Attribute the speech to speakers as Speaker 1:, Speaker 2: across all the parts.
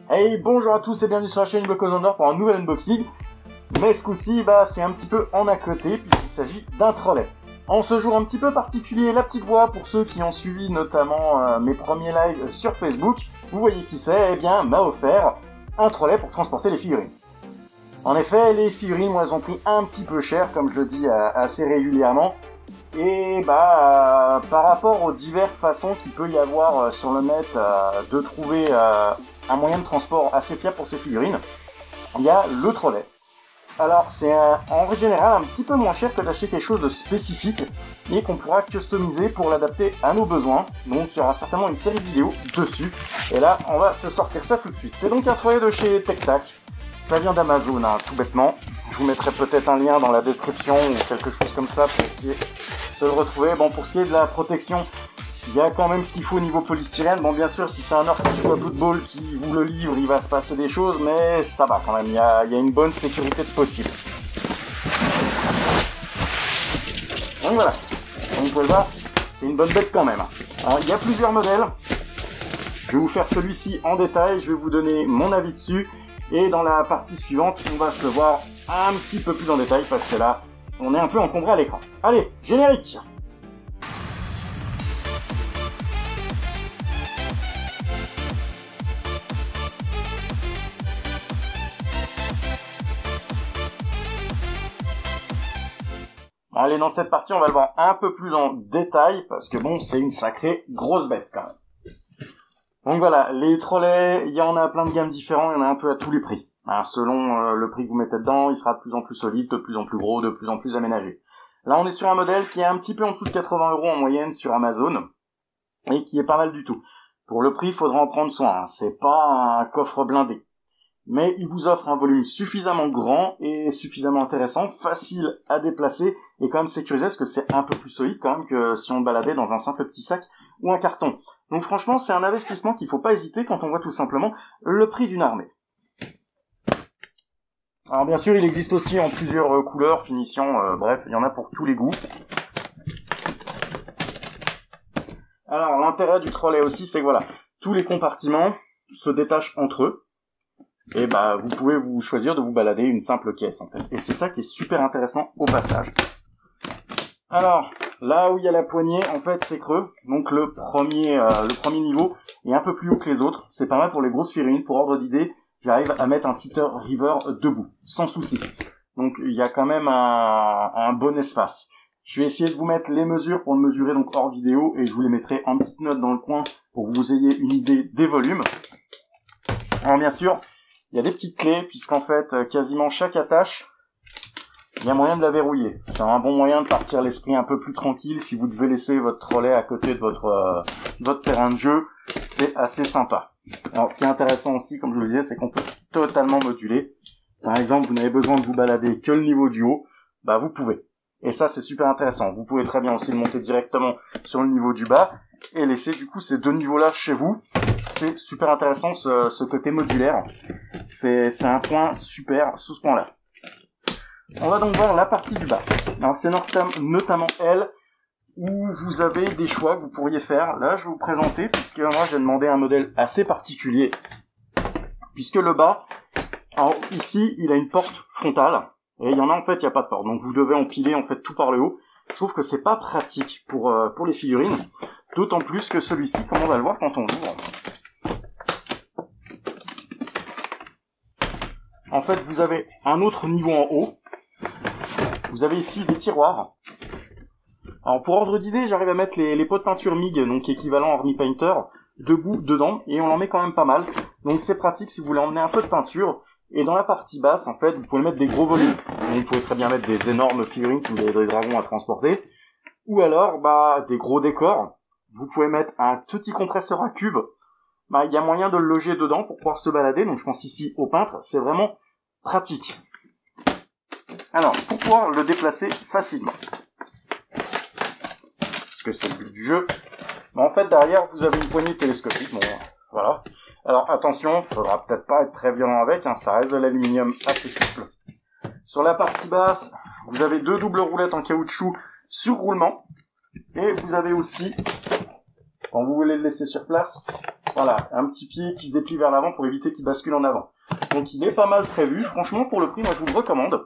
Speaker 1: Hey, bonjour à tous et bienvenue sur la chaîne Block Under pour un nouvel unboxing. Mais ce coup-ci, c'est un petit peu en à côté puisqu'il s'agit d'un trolley. En ce jour un petit peu particulier, la petite voix, pour ceux qui ont suivi notamment mes premiers lives sur Facebook, vous voyez qui c'est, eh bien, m'a offert un trolley pour transporter les figurines. En effet, les figurines, moi, elles ont pris un petit peu cher, comme je le dis assez régulièrement. Et par rapport aux diverses façons qu'il peut y avoir sur le net de trouver un moyen de transport assez fiable pour ces figurines, il y a le trolley. Alors c'est en général un petit peu moins cher que d'acheter quelque chose de spécifique et qu'on pourra customiser pour l'adapter à nos besoins. Donc il y aura certainement une série de vidéos dessus. Et là on va se sortir ça tout de suite. C'est donc un trolley de chez TechTac. Ça vient d'Amazon, tout bêtement. Je vous mettrai peut-être un lien dans la description ou quelque chose comme ça pour essayer de le retrouver. Bon, pour ce qui est de la protection, il y a quand même ce qu'il faut au niveau polystyrène. Bon, bien sûr, si c'est un orc qui joue à football qui vous le livre, il va se passer des choses, mais ça va quand même. Il y a une bonne sécurité de possible. Donc voilà. Comme vous pouvez le voir, c'est une bonne bête quand même. Alors, il y a plusieurs modèles. Je vais vous faire celui-ci en détail. Je vais vous donner mon avis dessus. Et dans la partie suivante, on va se le voir un petit peu plus en détail parce que là, on est un peu encombré à l'écran. Allez, générique! Allez, dans cette partie, on va le voir un peu plus en détail parce que bon, c'est une sacrée grosse bête quand même. Donc voilà, les trolley, il y en a plein de gammes différents, il y en a un peu à tous les prix. Alors, selon le prix que vous mettez dedans, il sera de plus en plus solide, de plus en plus gros, de plus en plus aménagé. Là, on est sur un modèle qui est un petit peu en dessous de 80 € en moyenne sur Amazon, et qui est pas mal du tout. Pour le prix, il faudra en prendre soin, c'est pas un coffre blindé. Mais il vous offre un volume suffisamment grand et suffisamment intéressant, facile à déplacer, et quand même sécurisé, parce que c'est un peu plus solide quand même que si on le baladait dans un simple petit sac ou un carton. Donc franchement, c'est un investissement qu'il faut pas hésiter quand on voit tout simplement le prix d'une armée. Alors bien sûr, il existe aussi en plusieurs couleurs, finitions, bref, il y en a pour tous les goûts. Alors l'intérêt du trolley aussi, c'est que voilà, tous les compartiments se détachent entre eux. Et vous pouvez vous choisir de vous balader une simple caisse en fait. Et c'est ça qui est super intéressant au passage. Alors, là où il y a la poignée, en fait, c'est creux. Donc le premier niveau est un peu plus haut que les autres. C'est pas mal pour les grosses figurines. Pour ordre d'idée, j'arrive à mettre un Titer River debout, sans souci. Donc il y a quand même un bon espace. Je vais essayer de vous mettre les mesures pour le mesurer donc hors vidéo et je vous les mettrai en petite note dans le coin pour que vous ayez une idée des volumes. Alors bien sûr, il y a des petites clés puisqu'en fait, quasiment chaque attache, il y a moyen de la verrouiller. C'est un bon moyen de partir l'esprit un peu plus tranquille si vous devez laisser votre trolley à côté de votre terrain de jeu. C'est assez sympa. Alors, ce qui est intéressant aussi, comme je le disais, c'est qu'on peut totalement moduler. Par exemple, vous n'avez besoin de vous balader que le niveau du haut, vous pouvez. Et ça, c'est super intéressant. Vous pouvez très bien aussi le monter directement sur le niveau du bas et laisser du coup ces deux niveaux-là chez vous. C'est super intéressant ce côté modulaire. C'est un point super sous ce point-là. On va donc voir la partie du bas. Alors c'est notamment elle où vous avez des choix que vous pourriez faire. Là, je vais vous présenter, puisque moi j'ai demandé un modèle assez particulier. Puisque le bas, alors ici, il a une porte frontale, et il y en a en fait, il n'y a pas de porte. Donc vous devez empiler en fait tout par le haut. Je trouve que c'est pas pratique pour les figurines, d'autant plus que celui-ci, comme on va le voir quand on l'ouvre. En fait, vous avez un autre niveau en haut. Vous avez ici des tiroirs. Alors pour ordre d'idée, j'arrive à mettre les pots de peinture MIG, donc équivalent Army Painter, debout dedans, et on en met quand même pas mal. Donc c'est pratique si vous voulez emmener un peu de peinture. Et dans la partie basse, en fait, vous pouvez mettre des gros volumes. Donc vous pouvez très bien mettre des énormes figurines si vous avez des dragons à transporter. Ou alors, des gros décors. Vous pouvez mettre un petit compresseur à cube. Il y a moyen de le loger dedans pour pouvoir se balader. Donc je pense ici au peintre, c'est vraiment pratique. Alors, pour pouvoir le déplacer facilement, parce que c'est le but du jeu, en fait, derrière, vous avez une poignée télescopique, bon, voilà. Alors, attention, faudra peut-être pas être très violent avec, ça reste de l'aluminium assez souple. Sur la partie basse, vous avez deux doubles roulettes en caoutchouc sur roulement, et vous avez aussi, quand vous voulez le laisser sur place, Voilà, un petit pied qui se déplie vers l'avant pour éviter qu'il bascule en avant. Donc il est pas mal prévu. Franchement, pour le prix, moi je vous le recommande.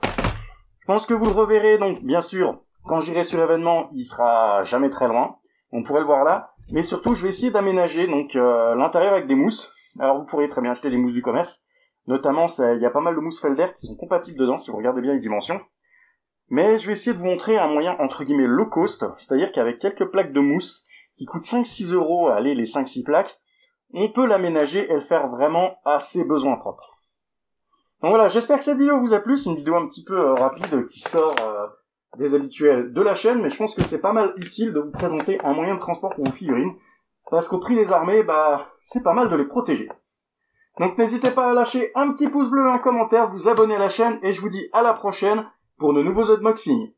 Speaker 1: Je pense que vous le reverrez, donc bien sûr, quand j'irai sur l'événement, il sera jamais très loin. On pourrait le voir là. Mais surtout, je vais essayer d'aménager donc l'intérieur avec des mousses. Alors vous pourriez très bien acheter des mousses du commerce. Notamment, il y a pas mal de mousses Felder qui sont compatibles dedans, si vous regardez bien les dimensions. Mais je vais essayer de vous montrer un moyen, entre guillemets, low cost, c'est-à-dire qu'avec quelques plaques de mousse, qui coûtent 5-6 €, allez, les 5-6 plaques, on peut l'aménager et le faire vraiment à ses besoins propres. Donc voilà, j'espère que cette vidéo vous a plu, c'est une vidéo un petit peu rapide qui sort des habituels de la chaîne, mais je pense que c'est pas mal utile de vous présenter un moyen de transport pour vos figurines, parce qu'au prix des armées, c'est pas mal de les protéger. Donc n'hésitez pas à lâcher un petit pouce bleu, un commentaire, vous abonner à la chaîne, et je vous dis à la prochaine pour de nouveaux unboxings.